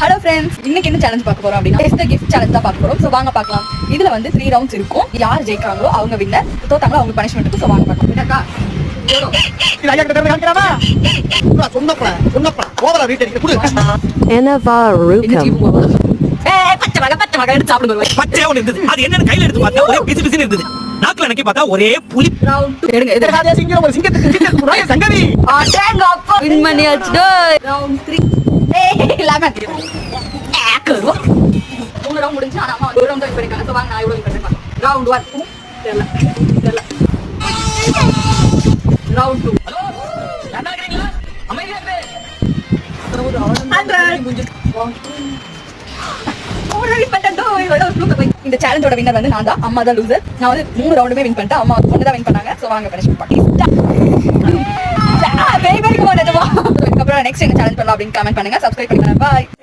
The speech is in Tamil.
ஹலோ ஃப்ரெண்ட்ஸ், இன்னைக்கு என்ன சேலஞ்ச் பார்க்க போறோம் அப்படின்னா டெஸ்ட் தி கிஃப்ட் சேலஞ்ச் தான் பார்க்க போறோம். சோ வாங்க பார்க்கலாம். இதுல வந்து 3 ரவுண்ட்ஸ் இருக்கும். யார் ஜெயிக்கிறாங்களோ அவங்க வின்னர், தோத்தாங்களோ அவங்க பனிஷ்மென்ட் இருக்கும். சோ வாங்க பார்க்கலாம். வினக்கா ஒரே புலி மூணு ரவுண்ட் முடிஞ்சு ஆனா அம்மா ஒரு ரவுண்ட் வின் பண்ணிருக்காங்க. சோ வாங்க நான் எவ்வளவு வின் பண்றேன். ரவுண்ட் 1 தெரியல ரவுண்ட் 2 நல்லா இருக்கீங்களா? அமைதியா இரு. இந்த சேலஞ்சோட வின்னர் வந்து நான் தான். அம்மா தான் லூசர். நான் வந்து 3 ரவுண்டுமே வின் பண்ணிட்டேன். அம்மா ஒன்னு தான் வின் பண்ணாங்க. சோ வாங்க பனிஷ்மென்ட் பார்க்கலாம். அப்புறம் நெக்ஸ்ட் என்ன சேலஞ்ச் பண்ணலாம் அப்படின்னு கமெண்ட் பண்ணுங்க. சப்ஸ்கிரைப் பண்ணுங்க. பாய்.